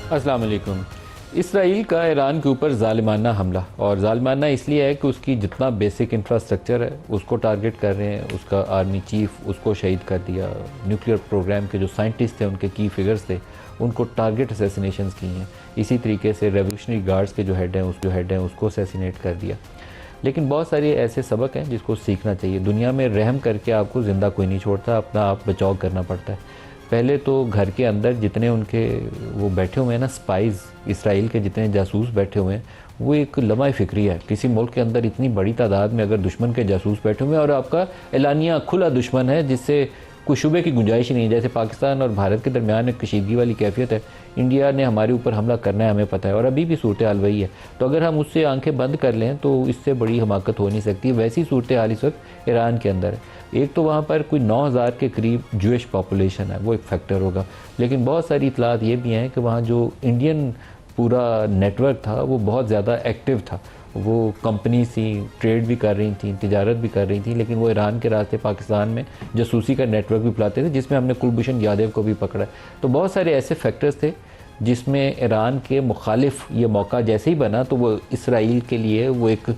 अस्सलाम वालेकुम। इसराइल का ईरान के ऊपर ज़ालिमाना हमला, और ज़ालिमाना इसलिए है कि उसकी जितना बेसिक इंफ्रास्ट्रक्चर है उसको टारगेट कर रहे हैं। उसका आर्मी चीफ, उसको शहीद कर दिया। न्यूक्लियर प्रोग्राम के जो साइंटिस्ट थे, उनके की फिगर्स थे, उनको टारगेट असैसिनेशंस की हैं। इसी तरीके से रेवोल्यूशनरी गार्ड्स के जो हेड हैं उसको असैसिनेट कर दिया। लेकिन बहुत सारे ऐसे सबक हैं जिसको सीखना चाहिए। दुनिया में रहम करके आपको ज़िंदा कोई नहीं छोड़ता, अपना आप बचाव करना पड़ता है। पहले तो घर के अंदर जितने उनके वो बैठे हुए हैं ना, स्पाइज़, इसराइल के जितने जासूस बैठे हुए हैं, वो एक लम्हा फ़िक्री है। किसी मुल्क के अंदर इतनी बड़ी तादाद में अगर दुश्मन के जासूस बैठे हुए हैं और आपका एलानिया खुला दुश्मन है जिससे कोई शुबे की गुंजाइश ही नहीं है। जैसे पाकिस्तान और भारत के दरमियान एक कशीदगी वाली कैफियत है। इंडिया ने हमारे ऊपर हमला करना है, हमें पता है, और अभी भी सूरत हाल वही है। तो अगर हम उससे आंखें बंद कर लें तो इससे बड़ी हमाकत हो नहीं सकती। वैसी सूरत हाल इस वक्त ईरान के अंदर है। एक तो वहाँ पर कोई 9,000 के करीब जूश पॉपुलेशन है, वो एक फैक्टर होगा। लेकिन बहुत सारी इतलात ये भी हैं कि वहाँ जो इंडियन पूरा नेटवर्क था वो बहुत ज़्यादा एक्टिव था। वो कंपनी थी, ट्रेड भी कर रही थी, तिजारत भी कर रही थी, लेकिन वो ईरान के रास्ते पाकिस्तान में जासूसी का नेटवर्क भी फैलाते थे, जिसमें हमने कुलभूषण यादव को भी पकड़ा। तो बहुत सारे ऐसे फैक्टर्स थे जिसमें ईरान के मुखालिफ ये मौका जैसे ही बना तो वो इसराइल के लिए वो एक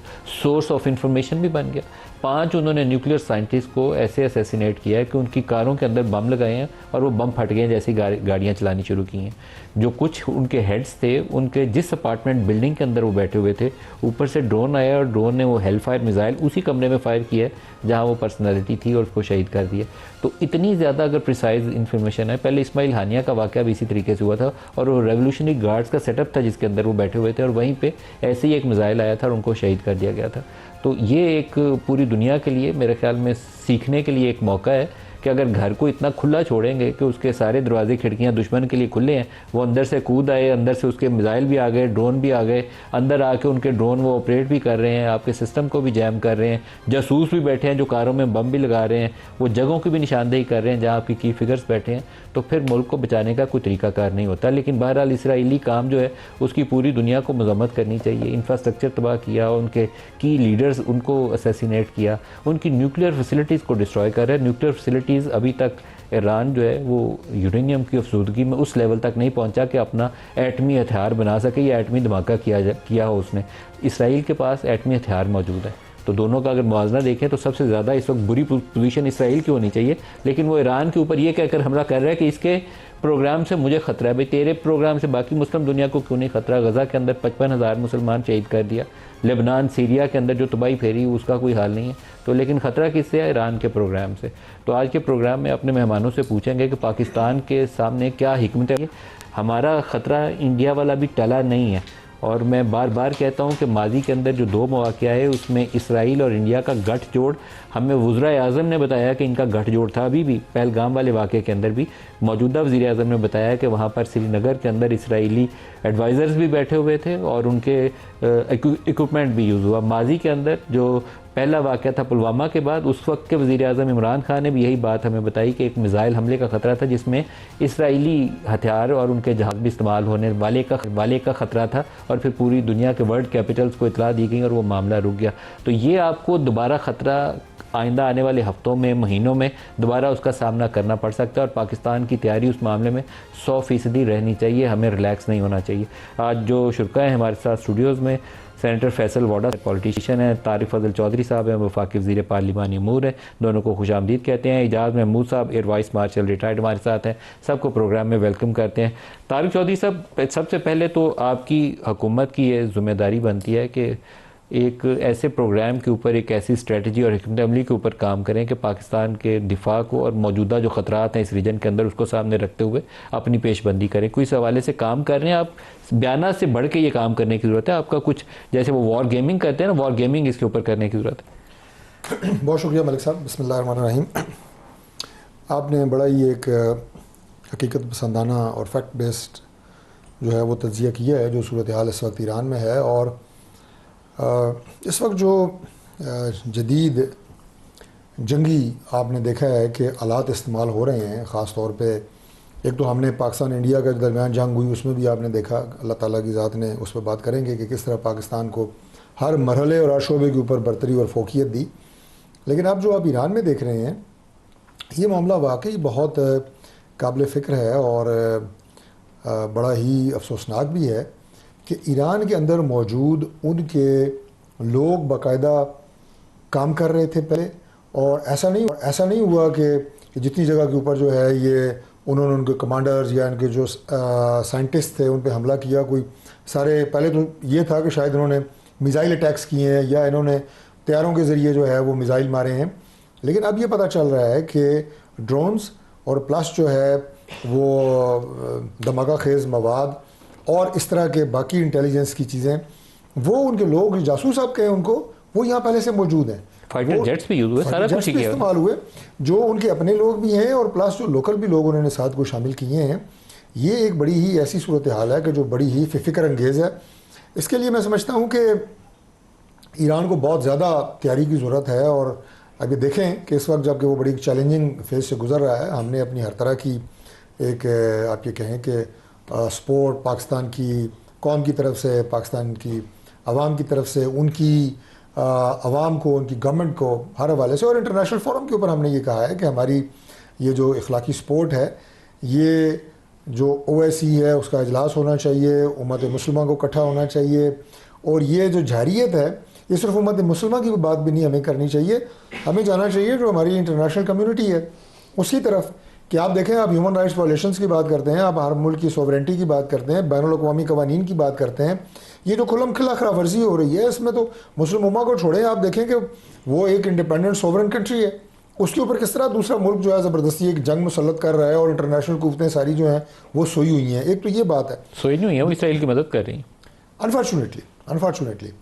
सोर्स ऑफ इंफॉर्मेशन भी बन गया। 5 उन्होंने न्यूक्लियर साइंटिस्ट को ऐसे असैसिनेट किया है कि उनकी कारों के अंदर बम लगाए हैं और वो बम फट गए जैसी गाड़ियाँ चलानी शुरू की हैं। जो कुछ उनके हेड्स थे, उनके जिस अपार्टमेंट बिल्डिंग के अंदर वो बैठे हुए थे, ऊपर से ड्रोन आया और ड्रोन ने वो हेलफायर मिसाइल उसी कमरे में फायर किया है जहाँ वो पर्सनैलिटी थी और उसको शहीद कर दिया। तो इतनी ज़्यादा अगर प्रिसाइज इन्फॉर्मेशन है। पहले इस्माइल हानिया का वाक़या भी इसी तरीके से हुआ था और वो रेवोल्यूशनरी गार्ड्स का सेटअप था जिसके अंदर वो बैठे हुए थे और वहीं पे ऐसे ही एक मिसाइल आया था और उनको शहीद कर दिया गया था। तो ये एक पूरी दुनिया के लिए मेरे ख्याल में सीखने के लिए एक मौका है कि अगर घर को इतना खुला छोड़ेंगे कि उसके सारे दरवाजे खिड़कियां दुश्मन के लिए खुले हैं, वो अंदर से कूद आए, अंदर से उसके मिसाइल भी आ गए, ड्रोन भी आ गए, अंदर आके उनके ड्रोन वो ऑपरेट भी कर रहे हैं, आपके सिस्टम को भी जैम कर रहे हैं, जासूस भी बैठे हैं जो कारों में बम भी लगा रहे हैं, वो जगहों की भी निशानदेही कर रहे हैं जहाँ आपकी की फिगर्स बैठे हैं, तो फिर मुल्क को बचाने का कोई तरीकाकार नहीं होता। लेकिन बहरहाल इसराइली काम जो है उसकी पूरी दुनिया को मजम्मत करनी चाहिए। इंफ्रास्ट्रक्चर तबाह किया, उनके की लीडर्स उनको असैसिनेट किया, उनकी न्यूक्लियर फैसिलिटीज़ को डिस्ट्रॉय कर रहे हैं। न्यूक्लियर फैसिलिटीज़ अभी तक ईरान जो है वो यूरेनियम की अफसुदगी में उस लेवल तक नहीं पहुंचा कि अपना एटमी हथियार बना सके या एटमी धमाका किया हो उसने। इसराइल के पास एटमी हथियार मौजूद है। तो दोनों का अगर मुआवजा देखें तो सबसे ज़्यादा इस वक्त बुरी पोजीशन इसराइल की होनी चाहिए, लेकिन वो ईरान के ऊपर ये कहकर हमला कर रहा है कि इसके प्रोग्राम से मुझे ख़तरा है। भाई तेरे प्रोग्राम से बाकी मुस्लिम दुनिया को क्यों नहीं ख़तरा? गज़ा के अंदर 55,000 मुसलमान शहीद कर दिया, लेबनान, सीरिया के अंदर जो तबाही फेरी उसका कोई हाल नहीं है। तो लेकिन ख़तरा किससे है? ईरान के प्रोग्राम से। तो आज के प्रोग्राम में अपने मेहमानों से पूछेंगे कि पाकिस्तान के सामने क्या हिकमत है। हमारा ख़तरा इंडिया वाला भी टला नहीं है, और मैं बार बार कहता हूँ कि माजी के अंदर जो 2 मवाक़िया है उसमें इसराइल और इंडिया का गठजोड़, हमें वज़ीर आज़म ने बताया कि इनका गठजोड़ था। अभी भी पहलगाम वाले वाक़े के अंदर भी मौजूदा वज़ीर आज़म ने बताया कि वहाँ पर श्रीनगर के अंदर इसराइली एडवाइज़र्स भी बैठे हुए थे और उनके इक्विपमेंट भी यूज़ हुआ। माजी के अंदर जो पहला वाक़या था पुलवामा के बाद, उस वक्त के वज़ीर आज़म इमरान खान ने भी यही बात हमें बताई कि एक मिसाइल हमले का ख़तरा था जिसमें इसराइली हथियार और उनके जहाज़ भी इस्तेमाल होने वाले का ख़तरा था, और फिर पूरी दुनिया के वर्ल्ड कैपिटल्स को इतला दी गई और वो मामला रुक गया। तो ये आपको दोबारा ख़तरा आइंदा आने वाले हफ्तों में, महीनों में दोबारा उसका सामना करना पड़ सकता है, और पाकिस्तान की तैयारी उस मामले में 100% रहनी चाहिए। हमें रिलैक्स नहीं होना चाहिए। आज जो शुरका हैं हमारे साथ स्टूडियोज़ में, सेनेटर फैसल वाडा पॉलिटिशियन है, तारिक फजल चौधरी साहब हैं, वफाकी वज़ीर पार्लिमानी अमूर हैं, दोनों को खुशामदीद कहते हैं। इजाज़ महमूद साहब एयर वाइस मार्शल रिटायर्ड हमारे साथ हैं, सबको प्रोग्राम में वेलकम करते हैं। तारिक चौधरी साहब, सबसे पहले तो आपकी हुकूमत की ये ज़िम्मेदारी बनती है कि एक ऐसे प्रोग्राम के ऊपर, एक ऐसी स्ट्रेटजी और हिकमत अमली के ऊपर काम करें कि पाकिस्तान के दिफा को और मौजूदा जो ख़तरात हैं इस रीजन के अंदर उसको सामने रखते हुए अपनी पेशबंदी करें। कोई इस हवाले से काम कर रहे हैं आप? बयाना से बढ़ के ये काम करने की ज़रूरत है आपका? कुछ जैसे वो वॉर गेमिंग करते हैं ना, वॉर गेमिंग इसके ऊपर करने की ज़रूरत है। बहुत शुक्रिया मलिक साहब, बिस्मिल्लाहिर्रहमानिर्रहीम। आपने बड़ा ही एक हकीकत पसंदाना और फैक्ट बेस्ड जो है वो तज्ज़िया किया है जो सूरत हाल इस वक्त ईरान में है। और इस वक्त जो जदीद जंगी आपने देखा है कि आलात इस्तेमाल हो रहे हैं, ख़ास तौर पे एक तो हमने पाकिस्तान इंडिया के दरमियान जंग हुई उसमें भी आपने देखा, अल्लाह ताला की ज़ात ने उस पर बात करेंगे कि किस तरह पाकिस्तान को हर मरहले और हर शोबे के ऊपर बरतरी और फोकियत दी। लेकिन अब जो आप ईरान में देख रहे हैं ये मामला वाकई बहुत काबिल फ़िक्र है। और बड़ा ही अफसोसनाक भी है कि ईरान के अंदर मौजूद उनके लोग बाकायदा काम कर रहे थे पहले, और ऐसा नहीं हुआ कि जितनी जगह के ऊपर जो है ये उन्होंने उनके कमांडर्स या इनके जो साइंटिस्ट थे उन पे हमला किया। कोई सारे पहले तो ये था कि शायद इन्होंने मिज़ाइल अटैक्स किए हैं या इन्होंने तैयारों के ज़रिए जो है वो मिज़ाइल मारे हैं, लेकिन अब ये पता चल रहा है कि ड्रोन्स और प्लस जो है वो धमाका खेज़ मवाद और इस तरह के बाकी इंटेलिजेंस की चीज़ें, वो उनके लोग जासूस आप कहें उनको, वो यहाँ पहले से मौजूद हैं। फाइटर जेट्स भी यूज हुए, सारा कुछ ही किया इस्तेमाल हुए, जो उनके अपने लोग भी हैं और प्लस जो लोकल भी लोग उन्होंने साथ को शामिल किए हैं। ये एक बड़ी ही ऐसी सूरत हाल है कि जो बड़ी ही फिक्र अंगेज़ है। इसके लिए मैं समझता हूँ कि ईरान को बहुत ज़्यादा तैयारी की ज़रूरत है, और अभी देखें कि इस वक्त जबकि वो बड़ी चैलेंजिंग फेज से गुजर रहा है, हमने अपनी हर तरह की एक आप ये कहें कि सपोर्ट पाकिस्तान की कौम की तरफ से, पाकिस्तान की आवाम की तरफ से, उनकी आवाम को, उनकी गवर्नमेंट को हर हवाले से, और इंटरनेशनल फोरम के ऊपर हमने ये कहा है कि हमारी ये जो इखलाकी सपोर्ट है, ये जो OIC है उसका इजलास होना चाहिए, उम्मत मुसलमान को इकट्ठा होना चाहिए, और ये जो जारियत है ये सिर्फ उम्मत मुसलमान की बात भी नहीं हमें करनी चाहिए, हमें जाना चाहिए जो हमारी इंटरनेशनल कम्युनिटी है उसकी तरफ। कि आप देखें, आप ह्यूमन राइट्स वायलेशंस की बात करते हैं, आप हर मुल्क की सॉवरेंटी की बात करते हैं, बैनुल अक़वामी कवानीन की बात करते हैं, ये जो खुल्लम खुला खिलाफवर्जी हो रही है इसमें तो मुस्लिम उम्मा को छोड़ें, आप देखें कि वो एक इंडिपेंडेंट सोवरेन कंट्री है, उसके ऊपर किस तरह दूसरा मुल्क जो है ज़बरदस्ती एक जंग मुसल्लत कर रहा है, और इंटरनेशनल कुव्वतें सारी जो हैं वो सोई हुई हैं। एक तो ये बात है, सोई नहीं हुई है, वो इसराइल की मदद कर रही हैं अनफॉर्चुनेटली।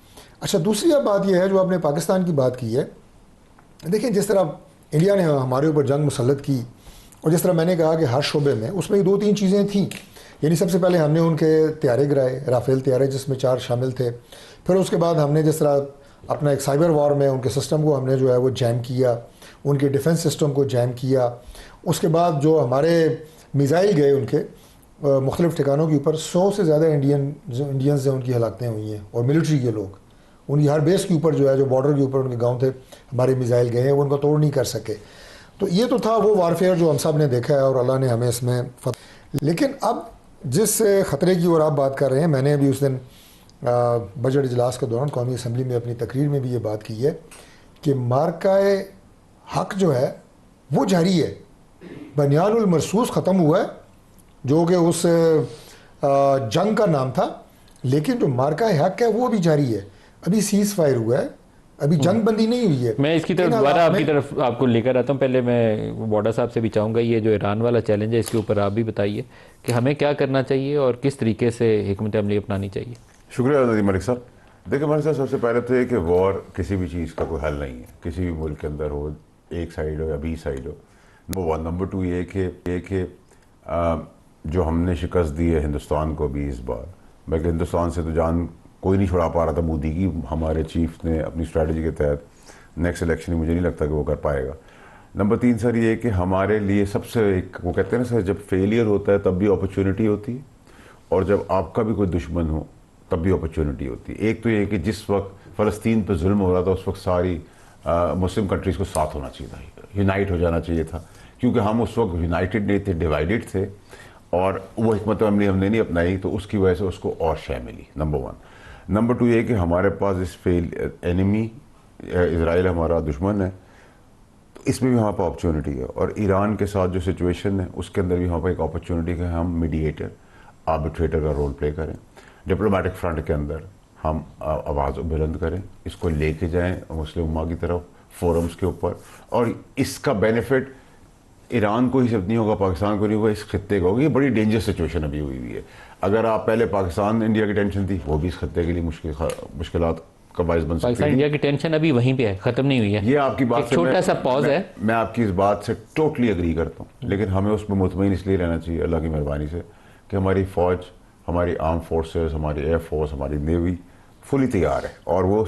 अच्छा, दूसरी अब बात यह है जो आपने पाकिस्तान की बात की है, देखें जिस तरह इंडिया ने हमारे ऊपर जंग मुसल्लत की, और जिस तरह मैंने कहा कि हर शोबे में उसमें 2-3 चीज़ें थीं। यानी सबसे पहले हमने उनके तैयारे गिराए, राफेल तैयारे जिसमें 4 शामिल थे, फिर उसके बाद हमने जिस तरह अपना एक साइबर वॉर में उनके सिस्टम को हमने जो है वो जैम किया, उनके डिफेंस सिस्टम को जैम किया। उसके बाद जो हमारे मिज़ाइल गए उनके मुख्तलिफ़ ठिकानों के ऊपर, 100 से ज़्यादा इंडियंस से उनकी हलाकतें हुई हैं, और मिलिट्री के लोग उनकी हर बेस के ऊपर जो है, जो बॉर्डर के ऊपर उनके गाँव थे, हमारे मिज़ाइल गए हैं, वो उनको तोड़ नहीं कर सके। तो ये तो था वो वारफेयर जो हम सब ने देखा है, और अल्लाह ने हमें इसमें लेकिन अब जिस ख़तरे की ओर आप बात कर रहे हैं, मैंने अभी उस दिन बजट इजलास के दौरान कौमी असम्बली में अपनी तकरीर में भी ये बात की है कि मार्काए हक जो है वो जारी है, बनियानुल मरसूस ख़त्म हुआ है जो कि उस जंग का नाम था, लेकिन जो मार्काए हक है वो भी जारी है। अभी सीज़ फायर हुआ है, अभी जंग बंदी नहीं हुई है। मैं इसकी तरफ दोबारा आपकी तरफ आपको लेकर आता हूँ। पहले मैं बॉर्डर साहब से भी चाहूँगा, ये जो ईरान वाला चैलेंज है इसके ऊपर आप भी बताइए कि हमें क्या करना चाहिए और किस तरीके से हिकमत अमली अपनानी चाहिए। शुक्रिया नदीम मलिक साहब। देखिए मलिक साहब, सबसे पहले तो ये कि वॉर किसी भी चीज़ का कोई हल नहीं है, किसी भी मुल्क के अंदर हो, एक साइड हो या 20 साइड हो। नंबर 1। नंबर 2 ये कि जो हमने शिकस्त दी है हिंदुस्तान को भी इस बार, बल्कि हिंदुस्तान से तो जान कोई नहीं छुड़ा पा रहा था मोदी की, हमारे चीफ ने अपनी स्ट्रैटेजी के तहत नेक्स्ट इलेक्शन मुझे नहीं लगता कि वो कर पाएगा। नंबर 3 सर ये कि हमारे लिए सबसे एक वो कहते हैं ना सर, जब फेलियर होता है तब भी अपॉर्चुनिटी होती है, और जब आपका भी कोई दुश्मन हो तब भी अपॉर्चुनिटी होती है। एक तो ये कि जिस वक्त फ़लस्तीन पर जुल्म हो रहा था उस वक्त सारी मुस्लिम कंट्रीज़ को साथ होना चाहिए था, यूनाइट हो जाना चाहिए था, क्योंकि हम उस वक्त यूनाइटेड नहीं थे, डिवाइडेड थे, और वो हिकमत अमली हमने नहीं अपनाई, तो उसकी वजह से उसको और शय मिली। नंबर 1। नंबर 2 ये कि हमारे पास इस एनिमी इजराइल हमारा दुश्मन है, तो इसमें भी हमारे पास अपॉर्चुनिटी है, और ईरान के साथ जो सिचुएशन है उसके अंदर भी हमारे पास एक अपॉर्चुनिटी है, हम मीडिएटर आर्बिट्रेटर का रोल प्ले करें, डिप्लोमेटिक फ्रंट के अंदर हम आवाज़ बुलंद करें, इसको लेके जाएं मुस्लिम उम्मा की तरफ फोरम्स के ऊपर, और इसका बेनिफिट ईरान को ही सिर्फ नहीं होगा, पाकिस्तान को नहीं होगा, इस खत्ते का होगा। ये बड़ी डेंजर सिचुएशन अभी हुई है। अगर आप पहले पाकिस्तान इंडिया की टेंशन थी, वो भी इस खत्ते के लिए मुश्किलात का बायस बन सकती है। पाकिस्तान इंडिया की टेंशन अभी वहीं पे है, खत्म नहीं हुई है। ये आपकी बात से छोटा सा पॉज है। मैं आपकी इस बात से टोटली एग्री करता हूँ, लेकिन हमें उसमें मुतमईन इसलिए रहना चाहिए अल्लाह की मेहरबानी से कि हमारी फ़ौज, हमारी आर्म फोर्सेस, हमारी एयर फोर्स, हमारी नेवी फुली तैयार है, और वो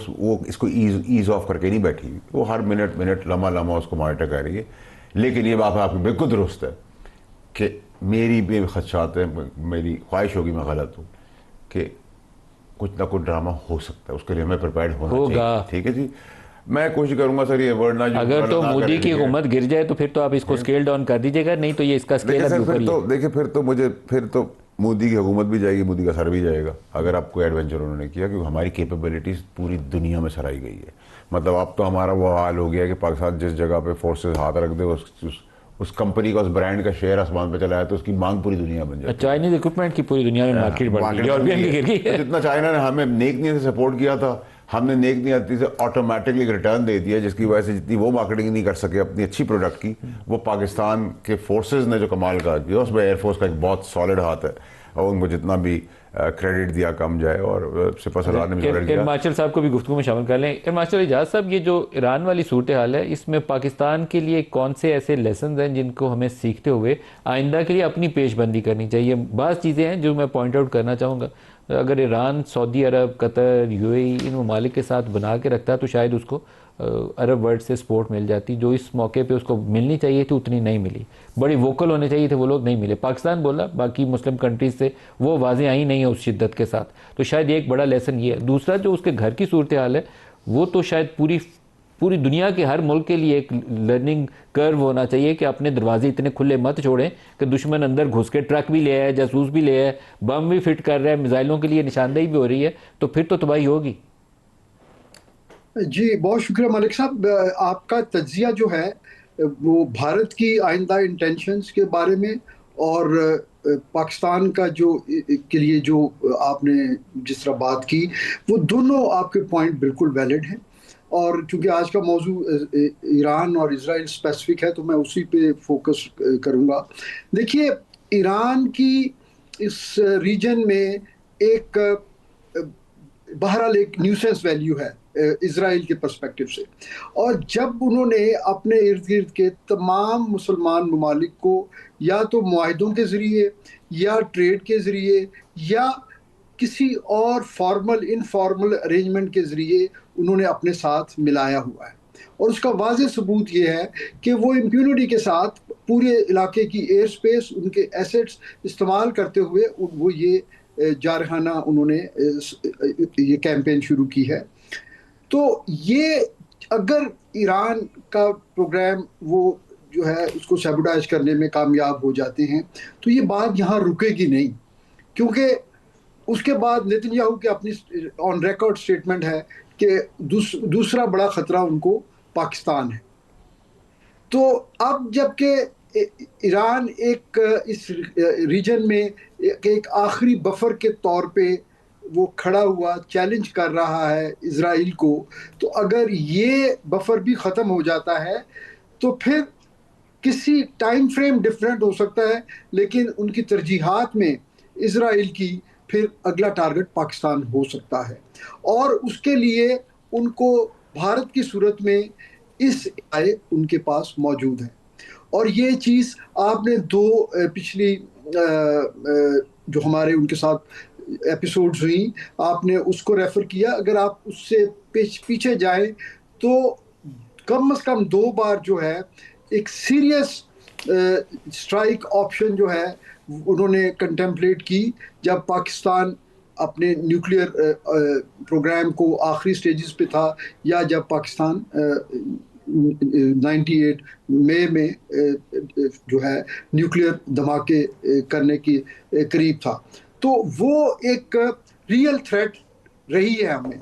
इसको ईज़ ऑफ करके नहीं बैठी हुई, वो हर मिनट लम्हा उसको मॉनिटर कर रही है। लेकिन ये बात आपकी बिल्कुल दुरुस्त है कि मेरी भी खदशात है, मेरी ख्वाहिश होगी, मैं गलत हूँ, कि कुछ ना कुछ ड्रामा हो सकता है, उसके लिए हमें प्रिपेयर्ड होना चाहिए। ठीक है जी, मैं कोशिश करूंगा सर ये वर्ड ना, अगर तो मोदी की हुकूमत गिर जाए तो फिर तो आप इसको स्केल डाउन कर दीजिएगा, नहीं तो ये इसका स्केल अभी ऊपर ही है। देखिए फिर तो मोदी की हुकूमत भी जाएगी, मोदी का सर भी जाएगा अगर आप कोई एडवेंचर उन्होंने किया, क्योंकि हमारी कैपेबिलिटीज़ पूरी दुनिया में सराही गई है। मतलब अब तो हमारा वो हाल हो गया है कि पाकिस्तान जिस जगह पे फोर्सेस हाथ रख दे, उस कंपनी का, उस ब्रांड का शेयर आसमान पे चला है तो उसकी मांग पूरी दुनिया बन जाती है। चाइनीज इक्विपमेंट की पूरी दुनिया में मार्केट बढ़ गई, यूरोपियन की गिर गई है। जितना चाइना ने हमें नेक नीयत से सपोर्ट किया था, हमने नेक नीयत से ऑटोमेटिकली रिटर्न दे दिया, जिसकी वजह से जितनी वो मार्केटिंग नहीं कर सके अपनी अच्छी प्रोडक्ट की, वो पाकिस्तान के फोर्सेज ने जो कमाल का किया, उसमें एयरफोर्स का एक बहुत सॉलिड हाथ है और उनको जितना भी क्रेडिट दिया कम जाए। और सिपा सलार ने भी सॉलिड किया। मार्शल साहब को भी गुफ्तगू में शामिल कर लें। मार्शल एजाज साहब, ये जो ईरान वाली सूरत हाल है, इसमें पाकिस्तान के लिए कौन से ऐसे लेसन हैं जिनको हमें सीखते हुए आइंदा के लिए अपनी पेशबंदी करनी चाहिए? बाज़ चीज़ें हैं जो मैं पॉइंट आउट करना चाहूँगा। अगर ईरान सऊदी अरब, कतर, यूएई इन ममालिक के साथ बना के रखता है तो शायद उसको अरब वर्ल्ड से सपोर्ट मिल जाती, जो इस मौके पे उसको मिलनी चाहिए थी उतनी नहीं मिली। बड़ी वोकल होने चाहिए थे वो लोग, नहीं मिले। पाकिस्तान बोला, बाकी मुस्लिम कंट्रीज से वो आवाज़ें आई नहीं है उस शिद्दत के साथ। तो शायद ये एक बड़ा लेसन ये है। दूसरा, जो उसके घर की सूरत हाल है, वो तो शायद पूरी दुनिया के हर मुल्क के लिए एक लर्निंग कर्व होना चाहिए कि अपने दरवाजे इतने खुले मत छोड़ें कि दुश्मन अंदर घुस के ट्रक भी ले आए, जासूस भी ले आए, बम भी फिट कर रहा है, मिसाइलों के लिए निशानदेही भी हो रही है, तो फिर तो तबाही होगी। जी बहुत शुक्रिया मलिक साहब। आपका तज्जिया जो है वो भारत की आइंदा इंटेंशंस के बारे में और पाकिस्तान का जो के लिए जो आपने जिस तरह बात की, वो दोनों आपके पॉइंट बिल्कुल वैलिड हैं। और चूंकि आज का मौजू ईरान और इजराइल स्पेसिफिक है तो मैं उसी पे फोकस करूँगा। देखिए, ईरान की इस रीजन में एक बहरहाल एक न्यूसेंस वैल्यू है इजराइल के पर्सपेक्टिव से। और जब उन्होंने अपने इर्द गिर्द के तमाम मुसलमान ममालिक को या तो मुआहिदों के ज़रिए या ट्रेड के ज़रिए या किसी और फॉर्मल इनफॉर्मल अरेंजमेंट के ज़रिए उन्होंने अपने साथ मिलाया हुआ है, और उसका वाज़ेह सबूत ये है कि वो इम्प्यूनिटी के साथ पूरे इलाके की एयर स्पेस, उनके एसेट्स इस्तेमाल करते हुए वो ये जारहाना उन्होंने ये कैंपेन शुरू की है। तो ये अगर ईरान का प्रोग्राम वो जो है उसको सैबोटाइज करने में कामयाब हो जाते हैं तो ये बात यहाँ रुकेगी नहीं, क्योंकि उसके बाद नेतन्याहू की अपनी ऑन रिकॉर्ड स्टेटमेंट है कि दूसरा बड़ा ख़तरा उनको पाकिस्तान है। तो अब जबकि ईरान एक इस रीजन में एक आखिरी बफर के तौर पे वो खड़ा हुआ चैलेंज कर रहा है इजराइल को, तो अगर ये बफर भी ख़त्म हो जाता है तो फिर किसी टाइम फ्रेम डिफरेंट हो सकता है, लेकिन उनकी तरजीहात में इजराइल की फिर अगला टारगेट पाकिस्तान हो सकता है। और उसके लिए उनको भारत की सूरत में इस आय उनके पास मौजूद है। और ये चीज़ आपने दो पिछली जो हमारे उनके साथ एपिसोड्स हुई आपने उसको रेफ़र किया। अगर आप उससे पीछे जाएं तो कम से कम 2 बार जो है एक सीरियस स्ट्राइक ऑप्शन जो है उन्होंने कंटेम्पलेट की, जब पाकिस्तान अपने न्यूक्लियर प्रोग्राम को आखिरी स्टेजेस पे था, या जब पाकिस्तान 98 मई में जो है न्यूक्लियर धमाके करने की करीब था। तो वो एक रियल थ्रेट रही है हमें,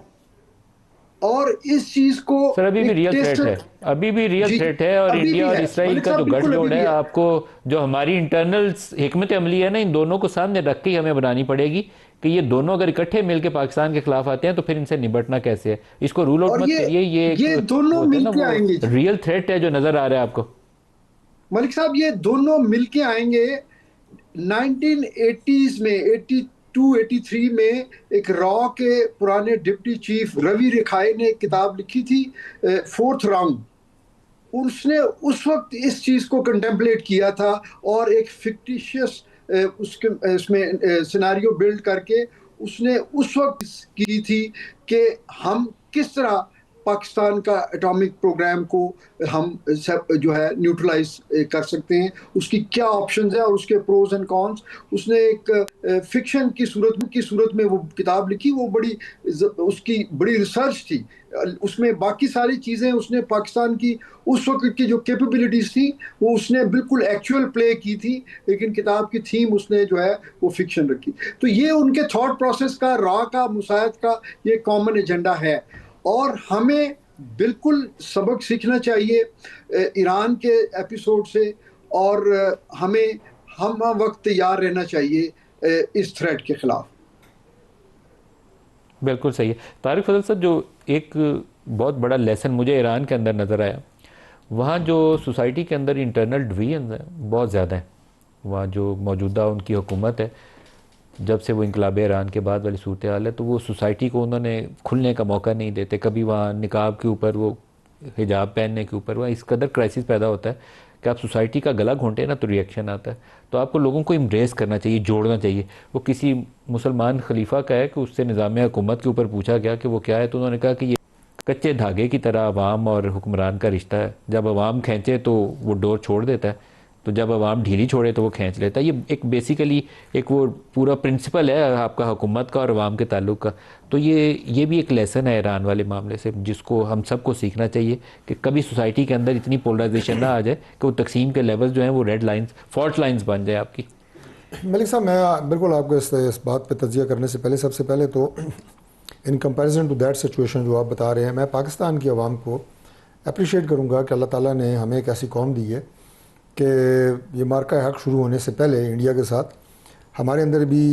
और इस चीज को सर अभी भी रियल थ्रेट है, अभी भी रियल थ्रेट है। और इंडिया और इसराइल का जो गठजोड़ है, आपको जो हमारी इंटरनल हिकमत अमली है ना, इन दोनों को सामने रख के हमें बनानी पड़ेगी कि ये दोनों अगर इकट्ठे मिलकर पाकिस्तान के खिलाफ आते हैं तो फिर इनसे निपटना कैसे है। इसको रूल आउट मत करिए, ये दोनों मिलके आएंगे। रियल थ्रेट है जो नजर आ रहा है आपको मलिक साहब, ये दोनों मिलके आएंगे। 1980s में 82-83 में एक रॉ के पुराने डिप्टी चीफ रवि रिखाई ने एक किताब लिखी थी, 4th राउंड। उसने उस वक्त इस चीज़ को कंटेम्पलेट किया था और एक फिक्टिशियस उसमें सिनेरियो बिल्ड करके उसने उस वक्त की थी कि हम किस तरह पाकिस्तान का एटॉमिक प्रोग्राम को हम सब जो है न्यूट्रलाइज कर सकते हैं, उसकी क्या ऑप्शंस है और उसके प्रोज एंड कॉन्स। उसने एक फिक्शन की सूरत में वो किताब लिखी, वो उसकी बड़ी रिसर्च थी उसमें। बाकी सारी चीज़ें उसने पाकिस्तान की उस वक्त की जो कैपेबिलिटीज़ थी वो उसने बिल्कुल एक्चुअल प्ले की थी, लेकिन किताब की थीम उसने जो है वो फिक्शन रखी। तो ये उनके थॉट प्रोसेस का, रॉ का, मुसायद का ये कॉमन एजेंडा है। और हमें बिल्कुल सबक सीखना चाहिए ईरान के एपिसोड से, और हमें हम वक्त तैयार रहना चाहिए इस थ्रेट के खिलाफ। बिल्कुल सही है। तारिक फजल साहब, जो एक बहुत बड़ा लेसन मुझे ईरान के अंदर नज़र आया, वहाँ जो सोसाइटी के अंदर इंटरनल डिवीजन है बहुत ज़्यादा है। वहाँ जो मौजूदा उनकी हुकूमत है, जब से वो इनकलाब ईरान के बाद वाली सूरत हाल है, तो वो सोसाइटी को उन्होंने खुलने का मौका नहीं देते। कभी वहाँ निकाब के ऊपर, वो हिजाब पहनने के ऊपर वहाँ इस कदर क्राइसिस पैदा होता है कि आप सोसाइटी का गला घोंटे ना तो रिएक्शन आता है। तो आपको लोगों को इम्ब्रेस करना चाहिए, जोड़ना चाहिए। वो किसी मुसलमान खलीफा का है कि उससे निज़ाम हुकूमत के ऊपर पूछा गया कि वो क्या है, तो उन्होंने कहा कि ये कच्चे धागे की तरह अवाम और हुक्मरान का रिश्ता है। जब अवाम खींचे तो वो डोर छोड़ देता है, तो जब अवाम ढीली छोड़े तो वो खींच लेता है। ये एक बेसिकली एक वो पूरा प्रिंसिपल है आपका हुकूमत का और अवाम के ताल्लुक का। तो ये भी एक लेसन है ईरान वाले मामले से, जिसको हम सबको सीखना चाहिए कि कभी सोसाइटी के अंदर इतनी पोलराइजेशन ना आ जाए कि वो तकसीम के लेवल्स जो हैं वो रेड लाइंस, फॉल्ट लाइंस बन जाए आपकी। मलिक साहब, मैं बिल्कुल आपको इस बात पे तज्जिया करने से पहले सबसे पहले तो in comparison to that situation जो आप बता रहे हैं, मैं पाकिस्तान की आवाम को अप्रिशिएट करूँगा कि अल्लाह ताला ने हमें एक ऐसी कौम दी है कि ये मार्का हक शुरू होने से पहले इंडिया के साथ हमारे अंदर भी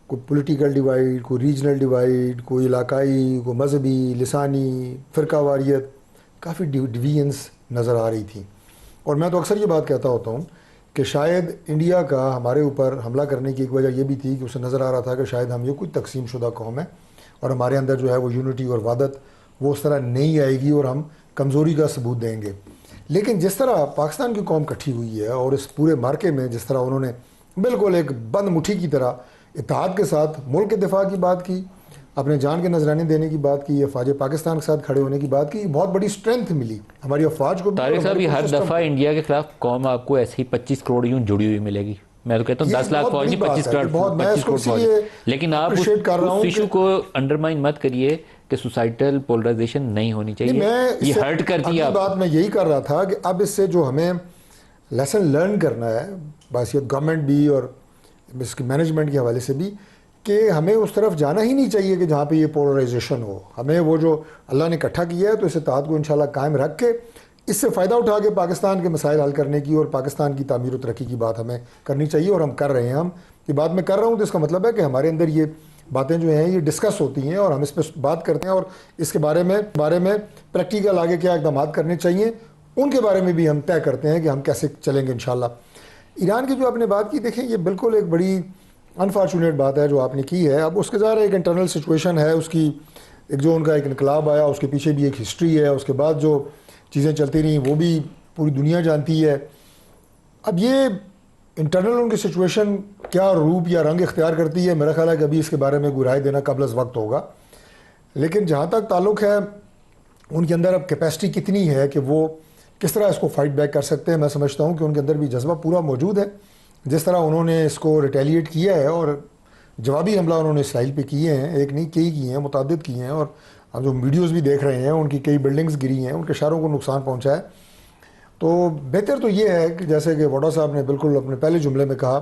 कोई पॉलिटिकल डिवाइड, कोई रीजनल डिवाइड, कोई इलाकाई, कोई मजहबी, लिसानी, फ़िरका वारियत, काफ़ी डिवीजन्स नज़र आ रही थी। और मैं तो अक्सर ये बात कहता होता हूँ कि शायद इंडिया का हमारे ऊपर हमला करने की एक वजह यह भी थी कि उसे नज़र आ रहा था कि शायद हम ये कोई तकसीम शुदा कौम है और हमारे अंदर जो है वो यूनिटी और वादत वो उस तरह नहीं आएगी और हम कमज़ोरी का सबूत देंगे। लेकिन जिस तरह पाकिस्तान की कौम इकट्ठी हुई है और इस पूरे मार्के में जिस तरह उन्होंने बिल्कुल एक बंद मुट्ठी की तरह इत्तेहाद के साथ मुल्क के दिफा की बात की, अपने जान के नजराने देने की बात की, अफवाज पाकिस्तान के साथ खड़े होने की बात की, बहुत बड़ी स्ट्रेंथ मिली हमारी अफवाज को। तारिक साहब, हर दफ़ा इंडिया के खिलाफ कौम आपको ऐसी 25 करोड़ यूं जुड़ी हुई मिलेगी। मैं तो कहता हूँ 10 लाख फौज नहीं, 25 करोड़ फौज। लेकिन आप उस इशू को अंडरमाइन मत करिए कि सोसाइटल पोलराइजेशन नहीं होनी चाहिए। ये हर्ट करती है। बात मैं यही कर रहा था कि अब इससे जो हमें लेसन लर्न करना है, बासियत गवर्नमेंट भी और इसके मैनेजमेंट के हवाले से भी, कि हमें उस तरफ जाना ही नहीं चाहिए कि जहाँ पे ये पोलराइजेशन हो। हमें वो जो अल्लाह ने इकट्ठा किया है तो इस इत्तेहाद को इंशाल्लाह कायम रख के इससे फ़ायदा उठा के पाकिस्तान के मसाइल हल करने की और पाकिस्तान की तामीर और तरक्की की बात हमें करनी चाहिए। और हम कर रहे हैं। हम ये बात मैं कर रहा हूँ तो इसका मतलब है कि हमारे अंदर ये बातें जो हैं ये डिस्कस होती हैं और हम इस पर बात करते हैं और इसके बारे में प्रैक्टिकल आगे क्या इक़दाम करने चाहिए उनके बारे में भी हम तय करते हैं कि हम कैसे चलेंगे इंशाल्लाह। ईरान की जो आपने बात की, देखें ये बिल्कुल एक बड़ी अनफॉर्चुनेट बात है जो आपने की है। अब उसके ज़ाहिर एक इंटरनल सिचुएशन है उसकी, एक जो उनका एक इनकलाब आया उसके पीछे भी एक हिस्ट्री है, उसके बाद जो चीज़ें चलती रहीं वो भी पूरी दुनिया जानती है। अब ये इंटरनल उनकी सिचुएशन क्या रूप या रंग इख्तियार करती है, मेरा ख्याल है कि अभी इसके बारे में राय देना कबल अज़ वक्त होगा। लेकिन जहाँ तक ताल्लुक़ है उनके अंदर अब कैपेसिटी कितनी है कि वो किस तरह इसको फाइट बैक कर सकते हैं, मैं समझता हूँ कि उनके अंदर भी जज्बा पूरा मौजूद है। जिस तरह उन्होंने इसको रिटेलिएट किया है और जवाबी हमला उन्होंने इसराइल पे किए हैं, एक नहीं कई किए हैं, मुतादिद किए हैं। और हम जो वीडियोज़ भी देख रहे हैं उनकी कई बिल्डिंग्स गिरी हैं, उनके शहरों को नुकसान पहुँचा है। तो बेहतर तो ये है कि जैसे कि वोडा साहब ने बिल्कुल अपने पहले जुमले में कहा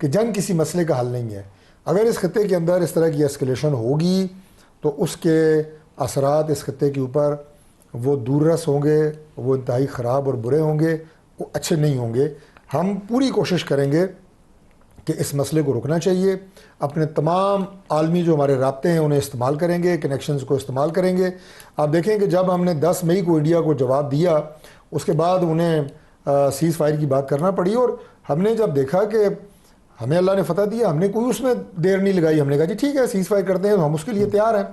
कि जंग किसी मसले का हल नहीं है। अगर इस खत्ते के अंदर इस तरह की एस्केलेशन होगी तो उसके असरात इस खत्ते के ऊपर वो दूररस होंगे, वो इंतहाई ख़राब और बुरे होंगे, वो अच्छे नहीं होंगे। हम पूरी कोशिश करेंगे कि इस मसले को रुकना चाहिए। अपने तमाम आलमी जो हमारे राब्ते हैं उन्हें इस्तेमाल करेंगे, कनेक्शंस को इस्तेमाल करेंगे। आप देखें कि जब हमने 10 मई को इंडिया को जवाब दिया उसके बाद उन्हें सीज़ फायर की बात करना पड़ी। और हमने जब देखा कि हमें अल्लाह ने फ़तह दिया, हमने कोई उसमें देर नहीं लगाई। हमने कहा जी ठीक है, सीज़ फायर करते हैं, तो हम उसके लिए तैयार हैं।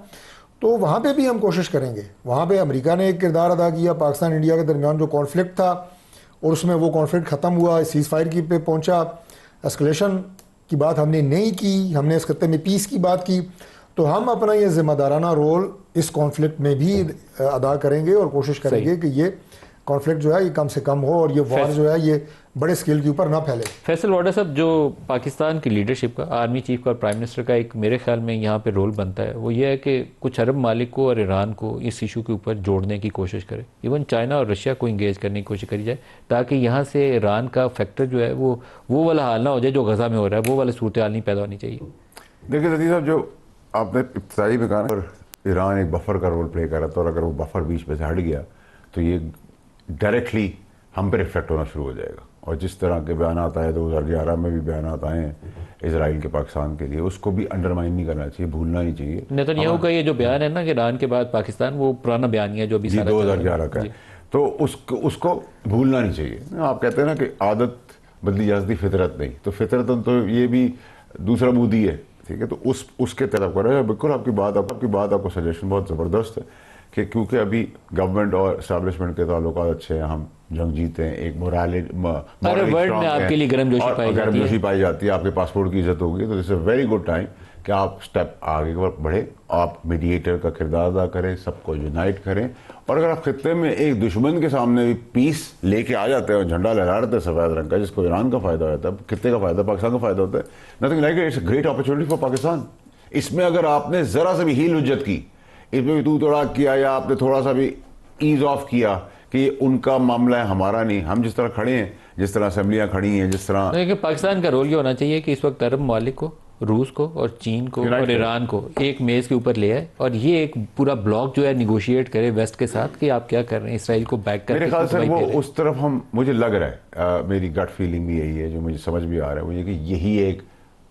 तो वहाँ पे भी हम कोशिश करेंगे। वहाँ पे अमेरिका ने एक किरदार अदा किया। पाकिस्तान इंडिया के दरमियान जो कॉन्फ्लिक्ट था और उसमें वो कॉन्फ्लिक्ट ख़त्म हुआ, सीज़ फायर की पे पहुँचा। एस्केलेशन की बात हमने नहीं की, हमने इस खत्ते में पीस की बात की। तो हम अपना ये जिम्मेदाराना रोल इस कॉन्फ्लिक्ट में भी अदा करेंगे और कोशिश करेंगे कि ये कॉन्फ्लिक्ट जो है ये कम से कम हो और ये वॉर जो है ये बड़े स्केल के ऊपर ना फैले। फैसल वाडा साहब, जो पाकिस्तान की लीडरशिप का, आर्मी चीफ का और प्राइम मिनिस्टर का एक मेरे ख्याल में यहाँ पे रोल बनता है, वो ये है कि कुछ अरब मालिक को और ईरान को इस इशू के ऊपर जोड़ने की कोशिश करे, इवन चाइना और रशिया को इंगेज करने की कोशिश करी जाए, ताकि यहाँ से ईरान का फैक्टर जो है वो वाला हाल ना हो जाए जो गजा में हो रहा है, वो वाला सूरत हाल नहीं पैदा होनी चाहिए। देखिए सतीश साहब, जो आपने इब्तिदाई में कहा ना, ईरान एक बफर का रोल प्ले कर रहा था, और अगर वो बफर बीच में से हट गया तो ये डायरेक्टली हम पे रिफ्लेक्ट होना शुरू हो जाएगा। और जिस तरह के बयान आए 2011 में भी बयान आए हैं इसराइल के पाकिस्तान के लिए, उसको भी अंडरमाइन नहीं करना चाहिए, भूलना नहीं चाहिए। नेतन्याहू का ये जो बयान है ना कि ईरान के बाद पाकिस्तान, वो पुराना बयान है जो अभी 2011 का है, तो उसको भूलना नहीं चाहिए। आप कहते हैं ना कि आदत बदली जाती, फितरत नहीं, तो फितरतन तो ये भी दूसरा बूदी है, ठीक है। तो उसके तरफ कर रहे हैं। बिल्कुल आपकी बात आपको सजेशन बहुत ज़बरदस्त है कि क्योंकि अभी गवर्नमेंट और इस्टेब्लिशमेंट के ताल्लुकात अच्छे हैं, हम जंग जीते हैं, एक वर्ल्ड में आपके लिए गर्मजोशी पाई जाती है, आपके पासपोर्ट की इज्जत होगी, तो this is a very good time कि आप स्टेप आगे बढ़े, आप मीडिएटर का किरदार अदा करें, सबको यूनाइट करें। और अगर आप खित्ते में एक दुश्मन के सामने भी पीस लेके आ जाते हैं और झंडा लहरा देते हैं सफ़ेद रंग का, जिसको ईरान का फायदा होता है, खित्ते का फायदा, पाकिस्तान का फायदा होता है, nothing like it, it's a great opportunity for Pakistan. इसमें अगर आपने ज़रा सा भी हील हुज्जत की, इसमें भी तू तोड़ा किया, या आपने थोड़ा सा भी ईज ऑफ किया कि ये उनका मामला है, हमारा नहीं, हम जिस तरह खड़े हैं, जिस तरह असेंबलियाँ खड़ी हैं, जिस तरह, देखिए पाकिस्तान का रोल ये होना चाहिए कि इस वक्त अरब मालिक को, रूस को और चीन को और ईरान को एक मेज के ऊपर ले आए और ये एक पूरा ब्लॉक जो है निगोशिएट करे वेस्ट के साथ कि आप क्या कर रहे हैं, इसराइल को बैक कर। मेरे ख्याल से वो उस तरफ हम, मुझे लग रहा है, मेरी गट फीलिंग भी यही है, जो मुझे समझ भी आ रहा है, वो ये कि यही एक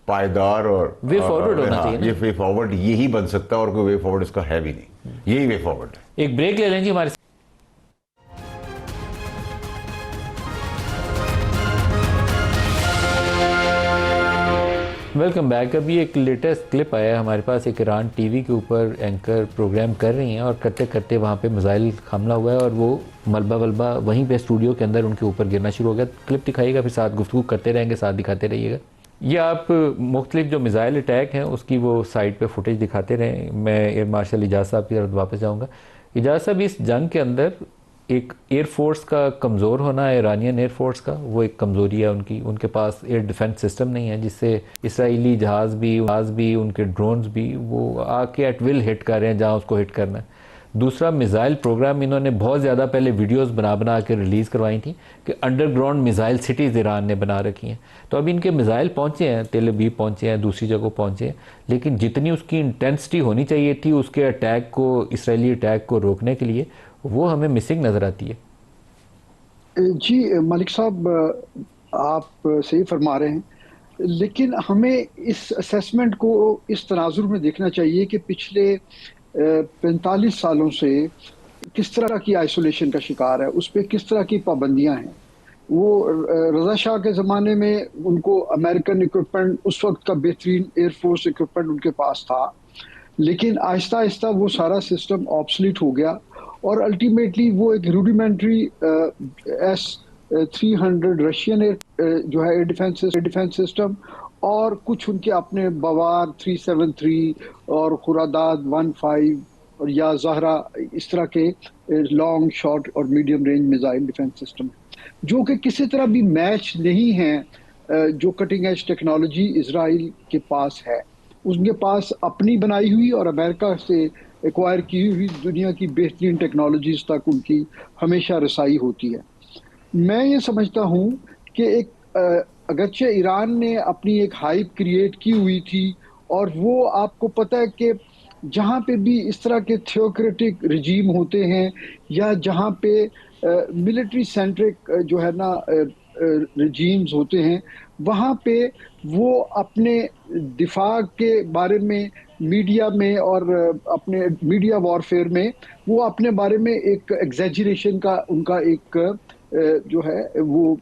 पायदार और वे फॉरवर्ड होना चाहिए। ये वे फॉरवर्ड यही बन सकता है, और कोई वे फॉरवर्ड इसका है भी नहीं, यही वे फॉरवर्ड है। एक ब्रेक ले लें जी हमारे। Welcome back. अभी एक लेटेस्ट क्लिप आया है हमारे पास, एक ईरान टीवी के ऊपर एंकर प्रोग्राम कर रही हैं और करते करते वहाँ पे मिसाइल हमला हुआ है और वो मलबा वलबा वहीं पे स्टूडियो के अंदर उनके ऊपर गिरना शुरू हो गया। क्लिप दिखाइएगा, फिर साथ गुफ्तगू करते रहेंगे, साथ दिखाते रहिएगा। ये आप मुख्तलिफ जो मिसाइल अटैक हैं उसकी वो साइड पे फुटेज दिखाते रहें। मैं एयर मार्शल इजाज़ साहब की तरफ वापस जाऊँगा। इजाज़ साहब, इस जंग के अंदर एक एयरफोर्स का कमज़ोर होना है, ईरानियन एयरफोर्स का, वो एक कमज़ोरी है उनकी। उनके पास एयर डिफेंस सिस्टम नहीं है जिससे इसराइली जहाज़ भी उनके ड्रोन्स भी वो आके एट विल हिट कर रहे हैं जहाँ उसको हिट करना है। दूसरा, मिसाइल प्रोग्राम इन्होंने बहुत ज़्यादा पहले वीडियोस बना के रिलीज़ करवाई थी कि अंडरग्राउंड मिसाइल सिटीज़ ईरान ने बना रखी हैं। तो अब इनके मिसाइल पहुँचे हैं, तेल अवीव पहुँचे हैं, दूसरी जगह पहुँचे हैं, लेकिन जितनी उसकी इंटेंसिटी होनी चाहिए थी उसके अटैक को, इसराइली अटैक को रोकने के लिए, वो हमें मिसिंग नज़र आती है। जी मलिक साहब, आप सही फरमा रहे हैं, लेकिन हमें इस असेसमेंट को इस तनाजुर में देखना चाहिए कि पिछले 45 सालों से किस तरह की आइसोलेशन का शिकार है, उस पर किस तरह की पाबंदियां हैं। वो रज़ा शाह के ज़माने में उनको अमेरिकन इक्विपमेंट, उस वक्त का बेहतरीन एयरफोर्स इक्विपमेंट उनके पास था, लेकिन आहिस्ता आहिस्ता वो सारा सिस्टम ऑब्सलीट हो गया और अल्टीमेटली वो एक रूडिमेंट्री S-300 रशियन जो है एयर डिफेंस सिस्टम और कुछ उनके अपने बवार 373 और खुरादाद 15 और या ज़हरा, इस तरह के लॉन्ग, शॉर्ट और medium range missile defence system जो कि किसी तरह भी मैच नहीं है जो कटिंग एज टेक्नोलॉजी इजराइल के पास है। उनके पास अपनी बनाई हुई और अमेरिका से एक्वायर की हुई दुनिया की बेहतरीन टेक्नोलॉजीज तक उनकी हमेशा रसाई होती है। मैं ये समझता हूँ कि एक अगरचे ईरान ने अपनी एक हाइप क्रिएट की हुई थी और वो आपको पता है कि जहाँ पे भी इस तरह के थियोक्रेटिक रिजीम होते हैं या जहाँ पे मिलिट्री सेंट्रिक जो है ना रिजीम्स होते हैं, वहाँ पे वो अपने दिफा के बारे में मीडिया में और अपने मीडिया वॉरफेयर में वो अपने बारे में एक एग्जैजरेशन का उनका एक जो है वो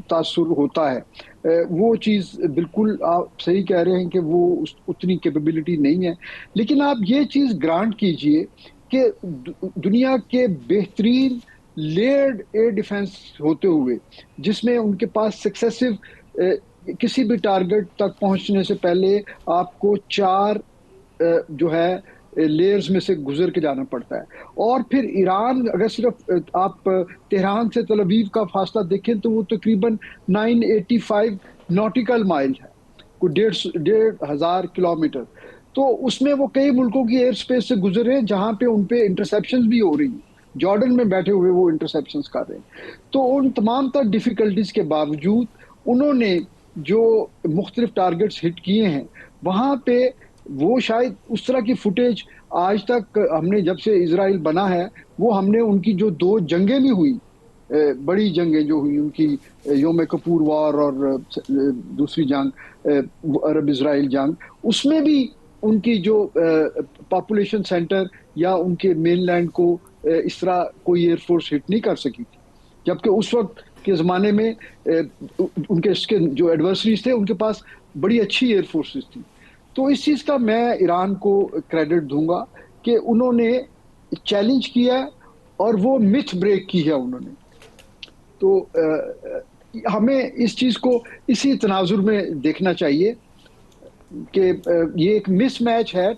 तासुर होता है। वो चीज़ बिल्कुल आप सही कह रहे हैं कि वो उतनी कैपेबिलिटी नहीं है, लेकिन आप ये चीज़ ग्रांट कीजिए कि दुनिया के बेहतरीन लेयर्ड एयर डिफेंस होते हुए, जिसमें उनके पास सक्सेसिव किसी भी टारगेट तक पहुंचने से पहले आपको 4 जो है लेयर्स में से गुजर के जाना पड़ता है। और फिर ईरान, अगर सिर्फ आप तेहरान से तल अवीव का फासला देखें तो वो तकरीबन 985 नॉटिकल माइल है, को 1,500 किलोमीटर। तो उसमें वो कई मुल्कों की एयर स्पेस से गुजर रहे हैं जहाँ पे उन पे इंटरसेप्शन भी हो रही हैं। जॉर्डन में बैठे हुए वो इंटरसेप्शंस कर रहे हैं। तो उन तमाम तर डिफ़िकल्टीज़ के बावजूद उन्होंने जो मुख्तलिफ टारगेट्स हिट किए हैं, वहाँ पे वो शायद उस तरह की फुटेज आज तक हमने, जब से इसराइल बना है, वो हमने उनकी जो 2 जंगें भी हुई, बड़ी जंगें जो हुई उनकी, योम कपूर वॉर और दूसरी जंग अरब इसराइल जंग, उसमें भी उनकी जो पॉपुलेशन सेंटर या उनके मेनलैंड को इस तरह कोई एयरफोर्स हिट नहीं कर सकी थी। जबकि उस वक्त के ज़माने में उनके इसके जो एडवर्सरीज थे उनके पास बड़ी अच्छी एयरफोर्सेस थी। तो इस चीज़ का मैं ईरान को क्रेडिट दूंगा कि उन्होंने चैलेंज किया और वो मिथ ब्रेक की है उन्होंने। तो हमें इस चीज़ को इसी तनाजुर में देखना चाहिए कि ये एक मिसमैच है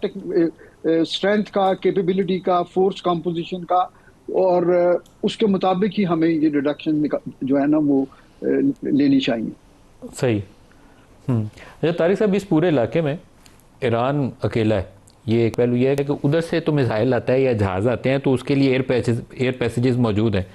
स्ट्रेंथ का, कैपेबिलिटी का, फोर्स कंपोजिशन का, और उसके मुताबिक ही हमें ये डिडक्शन जो है ना वो लेनी चाहिए। सही। अच्छा तारिक साहब, इस पूरे इलाके में ईरान अकेला है, ये एक पहलू ये है कि उधर से तो मिसाइल आता है या जहाज़ आते हैं तो उसके लिए एयर पैसेजेस मौजूद हैं,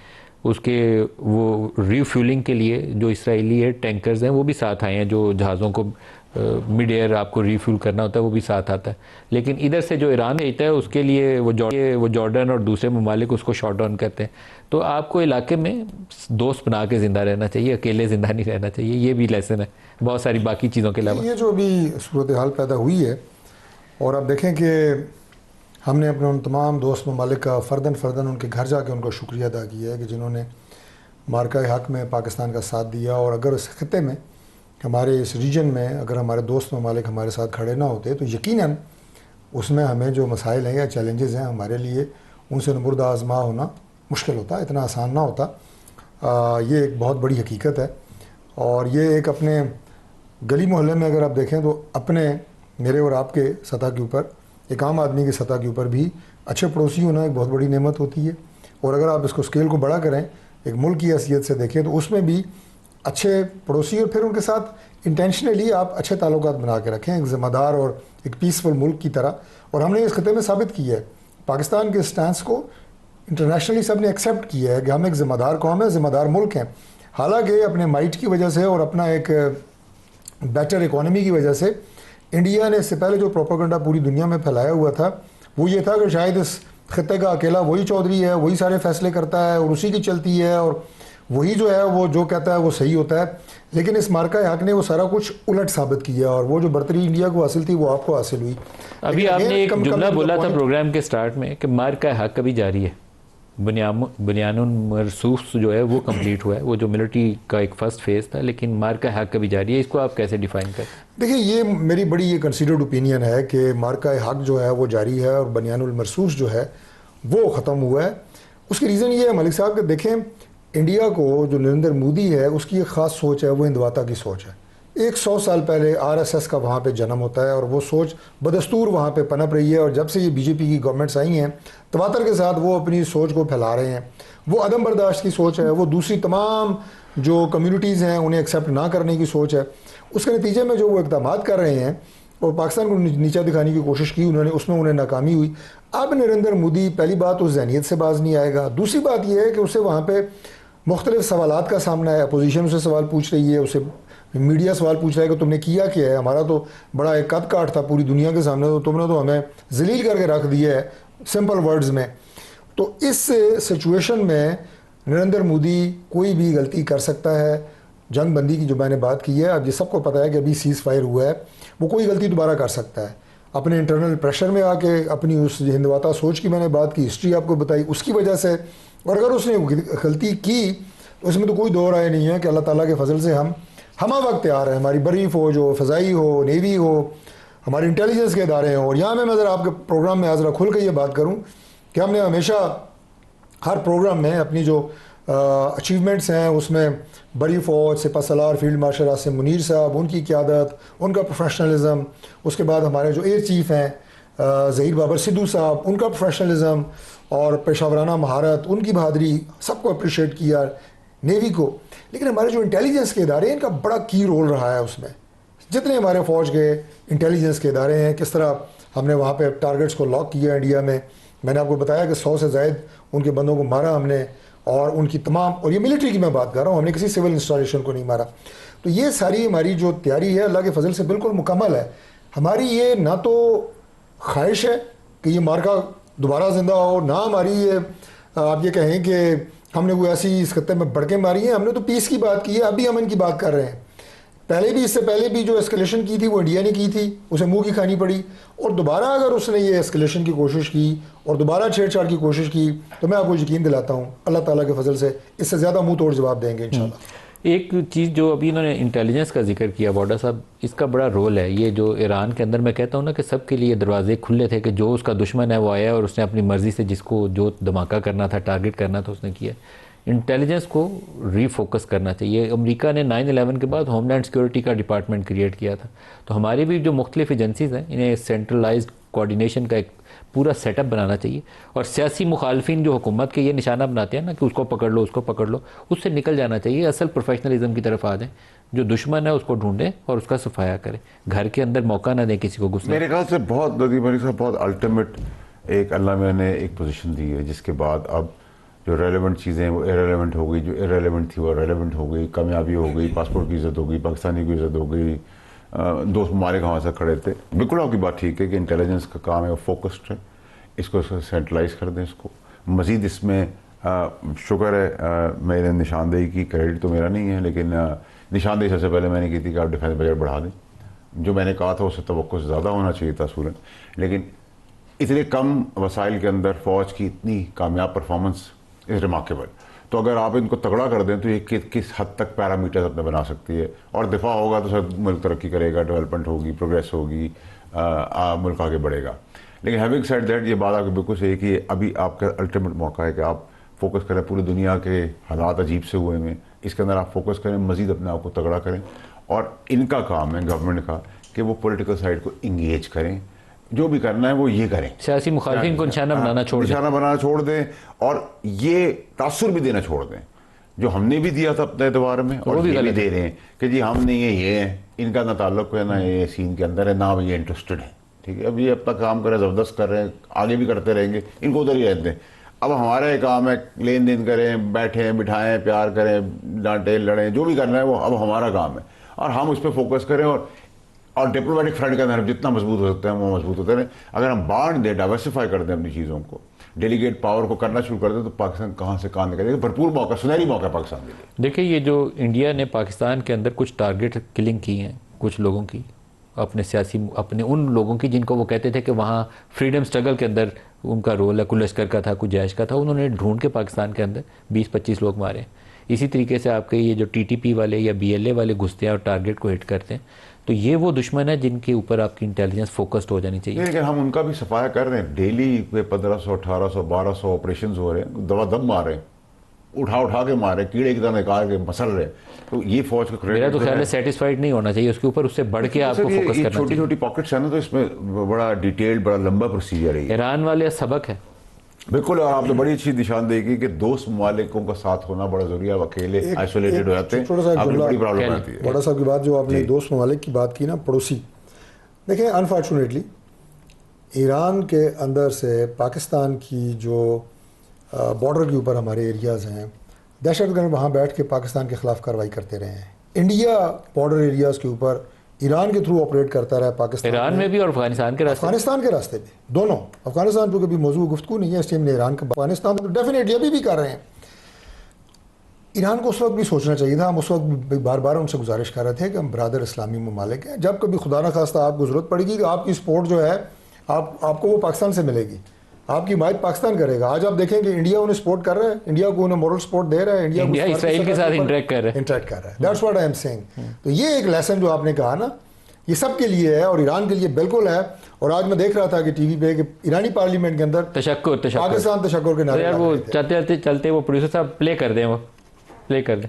उसके वो रिफ्यूलिंग के लिए जो इसराइली एयर टैंकर्स हैं वो भी साथ आए हैं, जो जहाज़ों को मिड एयर आपको रिफ्यूल करना होता है वो भी साथ आता है। लेकिन इधर से जो ईरान देता है उसके लिए वो जॉर्डन और दूसरे ममालिक उसको शॉट डाउन करते हैं। तो आपको इलाके में दोस्त बना के ज़िंदा रहना चाहिए, अकेले ज़िंदा नहीं रहना चाहिए, ये भी लेसन है बहुत सारी बाकी चीज़ों के अलावा। ये जो अभी सूरत हाल पैदा हुई है, और आप देखें कि हमने अपने उन तमाम दोस्त ममालिक का फ़र्दन उनके घर जाके उनको शुक्रिया अदा किया है कि जिन्होंने मार्का हक़ में पाकिस्तान का साथ दिया। और अगर इस खत्ते में, हमारे इस रीजन में, अगर हमारे दोस्त ममालिक हमारे साथ खड़े ना होते तो यकीनन उसमें हमें जो मसाइल हैं या चैलेंजेस हैं हमारे लिए, उनसे नबुर्द आज़मा होना मुश्किल होता, इतना आसान ना होता। ये एक बहुत बड़ी हकीकत है। और ये एक अपने गली मोहल्ले में अगर आप देखें तो अपने, मेरे और आपके सतह के ऊपर, एक आम आदमी की सतह के ऊपर भी अच्छे पड़ोसी होना एक बहुत बड़ी नेमत होती है। और अगर आप इसको स्केल को बड़ा करें, एक मुल्क की हैसियत से देखें, तो उसमें भी अच्छे पड़ोसी और फिर उनके साथ इंटेंशनली आप अच्छे ताल्लुकात बना के रखें, एक ज़िम्मेदार और एक पीसफुल मुल्क की तरह। और हमने इस खत्े में साबित किया है, पाकिस्तान के स्टैंस को इंटरनेशनली सब ने एक्सेप्ट किया है कि हम एक ज़िम्मेदार कौम है, ज़िम्मेदार मुल्क हैं। हालांकि अपने माइट की वजह से और अपना एक बेटर इकॉनमी की वजह से इंडिया ने इससे पहले जो प्रोपेगेंडा पूरी दुनिया में फैलाया हुआ था वो ये था कि शायद इस खत्े का अकेला वही चौधरी है, वही सारे फैसले करता है और उसी की चलती है और वही जो है वो जो कहता है वो सही होता है। लेकिन इस मार्का हक़ ने वो सारा कुछ उलट साबित किया और वो जो बर्तरी इंडिया को हासिल थी वो आपको हासिल हुई। अभी आपने एक जुमला बोला था प्रोग्राम के स्टार्ट में कि मार्का हक़ अभी जारी है, बुनियानुल मरसूस जो है वो कंप्लीट हुआ है, वो जो मिलिट्री का एक फर्स्ट फेज़ था, लेकिन मार्का हक़ अभी जारी है। इसको आप कैसे डिफाइन करते हैं? देखिए, ये मेरी बड़ी ये कंसीडर्ड ओपिनियन है कि मार्का हक़ जो है वो जारी है और बुनियानुल मरसूस जो है वो ख़त्म हुआ है। उसकी रीज़न ये है मलिक साहब कि देखें, इंडिया को जो नरेंद्र मोदी है उसकी एक ख़ास सोच है, वो हिंदवाता की सोच है। 100 साल पहले RSS का वहाँ पे जन्म होता है और वो सोच बदस्तूर वहाँ पे पनप रही है। और जब से ये बीजेपी की गवर्नमेंट्स आई हैं, तवातर के साथ वो अपनी सोच को फैला रहे हैं। वो अदम बर्दाश्त की सोच है, वो दूसरी तमाम जो कम्युनिटीज़ हैं उन्हें एक्सेप्ट ना करने की सोच है। उसके नतीजे में जो वो इक़दामात कर रहे हैं और पाकिस्तान को नीचा दिखाने की कोशिश की उन्होंने, उसमें उन्हें नाकामी हुई। अब नरेंद्र मोदी पहली बात उस जहनीत से बाज नहीं आएगा। दूसरी बात यह है कि उसे वहाँ पर मुख्तलिफ सवालात का सामना है। अपोजिशन उसे सवाल पूछ रही है, उसे मीडिया सवाल पूछ रहा है कि तुमने किया क्या है, हमारा तो बड़ा एक कद काट था पूरी दुनिया के सामने, तो तुमने तो हमें जलील करके रख दिया है, सिंपल वर्ड्स में। तो इस सिचुएशन में नरेंद्र मोदी कोई भी गलती कर सकता है। जंग बंदी की जो मैंने बात की है, अब ये सबको पता है कि अभी सीज़ फायर हुआ है, वो कोई गलती दोबारा कर सकता है। अपने इंटरनल प्रेशर में आके अपनी उस हिंदवाता सोच की मैंने बात की, हिस्ट्री आपको बताई, उसकी वजह से, और अगर उसने गलती की उसमें तो कोई दो राय नहीं है कि अल्लाह ताला के फजल से हम वक्त तैयार हैं, हमारी बरी फौज हो, फ़ज़ाई हो, नेवी हो, हमारे इंटेलिजेंस के इदारे हों। और यहाँ मैं ज़रा आपके प्रोग्राम में ज़रा खुल के ये बात करूँ कि हमने हमेशा हर प्रोग्राम में अपनी जो अचीवमेंट्स हैं उसमें बड़ी फ़ौज, सिपहसालार फील्ड मार्शल आसिम मुनीर साहब, उनकी क़यादत, उनका प्रोफेशनलिज्म, उसके बाद हमारे जो एयर चीफ़ हैं ज़हीर बाबर सिद्धू साहब, उनका प्रोफेशनलिज्म और पेशावराना महारत, उनकी बहादुरी, सबको अप्रिशिएट किया, नेवी को। लेकिन हमारे जो इंटेलिजेंस के इदारे हैं, इनका बड़ा की रोल रहा है उसमें। जितने हमारे फ़ौज के इंटेलिजेंस के इदारे हैं, किस तरह हमने वहाँ पे टारगेट्स को लॉक किया इंडिया में। मैंने आपको बताया कि 100 से ज़ायद उनके बंदों को मारा हमने, और उनकी तमाम, और ये मिलिट्री की मैं बात कर रहा हूँ, हमने किसी सिविल इंस्टॉलेशन को नहीं मारा। तो ये सारी हमारी जो तैयारी है अल्लाह के फजल से बिल्कुल मुकम्मल है। हमारी ये ना तो ख्वाहिश है कि ये मार्का दोबारा ज़िंदा हो, ना हमारी ये आप ये कहें कि हमने कोई ऐसी इस खत्ते में बढ़ के मारी है। हमने तो पीस की बात की है, अभी हम इनकी बात कर रहे हैं। पहले भी, इससे पहले भी जो एस्केलेशन की थी वो इंडिया ने की थी, उसे मुंह की खानी पड़ी। और दोबारा अगर उसने ये एस्केलेशन की कोशिश की और दोबारा छेड़छाड़ की कोशिश की, तो मैं आपको यकीन दिलाता हूँ अल्लाह ताला के फजल से इससे ज़्यादा मुंह तोड़ जवाब देंगे इंशाल्लाह। एक चीज़ जो अभी इन्होंने इंटेलिजेंस का जिक्र किया बॉर्डर साहब, इसका बड़ा रोल है। ये जो ईरान के अंदर, मैं कहता हूँ ना कि सबके लिए दरवाजे खुले थे कि जो उसका दुश्मन है वो आया और उसने अपनी मर्ज़ी से जिसको जो धमाका करना था, टारगेट करना था, उसने किया। इंटेलिजेंस को रीफोकस करना चाहिए। अमेरिका ने 9/11 के बाद होमलैंड सिक्योरिटी का डिपार्टमेंट क्रिएट किया था, तो हमारी भी जो मुख्तलिफ एजेंसीज़ हैं, इन्हें सेंट्रलाइज्ड कोऑर्डिनेशन का एक पूरा सेटअप बनाना चाहिए। और सियासी मुखालफिन जो हुकूमत के ये निशाना बनाते हैं ना कि उसको पकड़ लो, उसको पकड़ लो, उससे निकल जाना चाहिए। असल प्रोफेशनलिज्म की तरफ आ जाएं, जो दुश्मन है उसको ढूंढें और उसका सफाया करें। घर के अंदर मौका ना दें किसी को घुसने। मेरे ख्याल से बहुत नदीम अली साहब बहुत अल्टीमेट एक अल्लाह मैंने एक पोजीशन दी है, जिसके बाद अब जो रेलेवेंट चीज़ें वो इरेलेवेंट हो गई, जो इरेलेवेंट थी वो रेलेवेंट हो गई, कामयाबी हो गई, पासपोर्ट की इज़्ज़त हो गई, पाकिस्तानी की इज़्ज़त हो गई, दोस्त ममालिक वहाँ से खड़े थे। बिल्कुल आपकी बात ठीक है कि इंटेलिजेंस का काम है वो फोकस्ड है, इसको सेंट्रलाइज कर दें। इसको मज़ीद इसमें शुक्र है मेरे निशानदेही की, क्रेडिट तो मेरा नहीं है, लेकिन निशानदेही सबसे पहले मैंने की थी कि आप डिफेंस बजट बढ़ा दें। जो मैंने कहा था उससे तवक्कुह ज़्यादा होना चाहिए था असूलन, लेकिन इतने कम वसाइल के अंदर फ़ौज की इतनी कामयाब परफॉर्मेंस इज़ रिमार्केबल। तो अगर आप इनको तगड़ा कर दें तो ये किस हद तक पैरामीटर्स अपने बना सकती है, और दिफा होगा तो सब मुल्क तरक्की करेगा, डेवलपमेंट होगी, प्रोग्रेस होगी, मुल्क आगे बढ़ेगा। लेकिन हैविंग सेड दैट, ये बात आपकी बिल्कुल सही कि अभी आपका अल्टीमेट मौका है कि आप फोकस करें। पूरी दुनिया के हालात अजीब से हुए हैं, इसके अंदर आप फोकस करें, मज़ीद अपने आप को तगड़ा करें। और इनका काम है गवर्नमेंट का कि वो पॉलिटिकल साइड को इंगेज करें, जो भी करना है वो ये करें, सियासी मुखालिफिन को निशाना बनाना छोड़ दें और ये तासुर भी देना छोड़ दें, जो हमने भी दिया था अपने एतबार में और ये भी दे रहे हैं कि जी हम नहीं है, ये हैं, इनका ना ताल्लुक है, ना ये सीन के अंदर है, ना ये इंटरेस्टेड है। ठीक है, अब ये अपना काम करें, ज़बरदस्त कर रहे हैं, आगे भी करते रहेंगे, इनको उधर ही रहते हैं। अब हमारा ये काम है लेन देन करें, बैठें बिठाएं, प्यार करें, डांटें लड़ें, जो भी करना है वो अब हमारा काम है, और हम उस पर फोकस करें। और डिप्लोमेटिक फ्रंट के अंदर जितना मजबूत हो सकते हैं वो मजबूत होते रहें। अगर हम बांट दें, डाइवर्सिफाई कर दें अपनी चीज़ों को, डेलीगेट पावर को करना शुरू कर दें, तो पाकिस्तान कहाँ से कहाँ निकलेगा। भरपूर मौका, सुनहरी मौका पाकिस्तान के लिए। देखिए, ये जो इंडिया ने पाकिस्तान के अंदर कुछ टारगेट किलिंग की हैं, कुछ लोगों की, अपने सियासी, अपने उन लोगों की जिनको वो कहते थे कि वहाँ फ्रीडम स्ट्रगल के अंदर उनका रोल है, कुछ लश्कर का था, कुछ जैश का था, उन्होंने ढूंढ के पाकिस्तान के अंदर 20-25 लोग मारे। इसी तरीके से आपके ये जो TTP वाले या BLA वाले घुसते हैं और टारगेट को हिट करते हैं, तो ये वो दुश्मन है जिनके ऊपर आपकी इंटेलिजेंस फोकस्ड हो जानी चाहिए। लेकिन हम उनका भी सफाया कर रहे हैं। डेली पे 1500, 1800, 1200 ऑपरेशन हो रहे हैं, दवा दम मार रहे हैं, उठा के मार रहे, कीड़े की तरह निकाल के मसल रहे। तो ये फौज का क्रेडिट, मेरा तो ख्याल है सेटिस्फाइड नहीं होना चाहिए, उसके ऊपर उससे बढ़ के आपको फोकस करना चाहिए। छोटी छोटी पॉकेट्स है ना, तो इसमें बड़ा डिटेल्ड, बड़ा लंबा प्रोसीजर है। ईरान वाले सबक है बिल्कुल। और आपने बड़ी अच्छी निशानदेही की कि दोस्त ममालिकों का साथ होना बड़ा जरूरी है। अकेले आइसोलेटेड हो जाते हैं, बड़ी प्रॉब्लम आती है। बड़ा साहब की बात जो आपने दोस्त ममालिक की बात की ना, पड़ोसी, देखें अनफॉर्चुनेटली ईरान के अंदर से पाकिस्तान की जो बॉर्डर के ऊपर हमारे एरियाज़ हैं, दहशतगर्द वहाँ बैठ के पाकिस्तान के ख़िलाफ़ कार्रवाई करते रहे हैं। इंडिया बॉर्डर एरियाज़ के ऊपर ईरान के थ्रू ऑपरेट करता रहा पाकिस्तान, ईरान में भी और अफगानिस्तान के रास्ते भी, दोनों। अफगानिस्तान पर कभी मौजूद गुफ्तगू नहीं है इस टाइम ने ईरान का, अफगानिस्तान तो डेफिनेटली अभी भी कर रहे हैं। ईरान को उस वक्त भी सोचना चाहिए था। हम उस वक्त बार बार उनसे गुजारिश कर रहे थे कि हम बरादर इस्लामी ममालिक हैं, जब कभी खुदा न खास्ता आपको ज़रूरत पड़ेगी कि आपकी सपोर्ट जो है आपको वो पाकिस्तान से मिलेगी, आपकी हिमायत पाकिस्तान करेगा। आज आप देखें कि इंडिया उन्हें सपोर्ट कर रहा है, इंडिया को उन्हें मॉरल सपोर्ट दे रहा है, इंडिया इसराइल के साथ इंटरेक्ट कर रहा है। That's what I am saying. तो ये एक लेसन जो आपने कहा ना, ये सब के लिए है और ईरान के लिए बिल्कुल है। और आज मैं देख रहा था कि टीवी पे कि ईरानी पार्लियामेंट के अंदर पाकिस्तान तशक्कुर के नारे, यार वो चलते वो प्रोड्यूसर साहब प्ले कर दें, वो प्ले कर दें।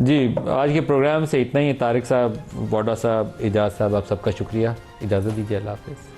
जी, आज के प्रोग्राम से इतना ही। तारिक साहब, वोडा साहब, इजाज़ साहब, आप सबका शुक्रिया। इजाज़त दीजिए। अल्लाह हाफ़िज़।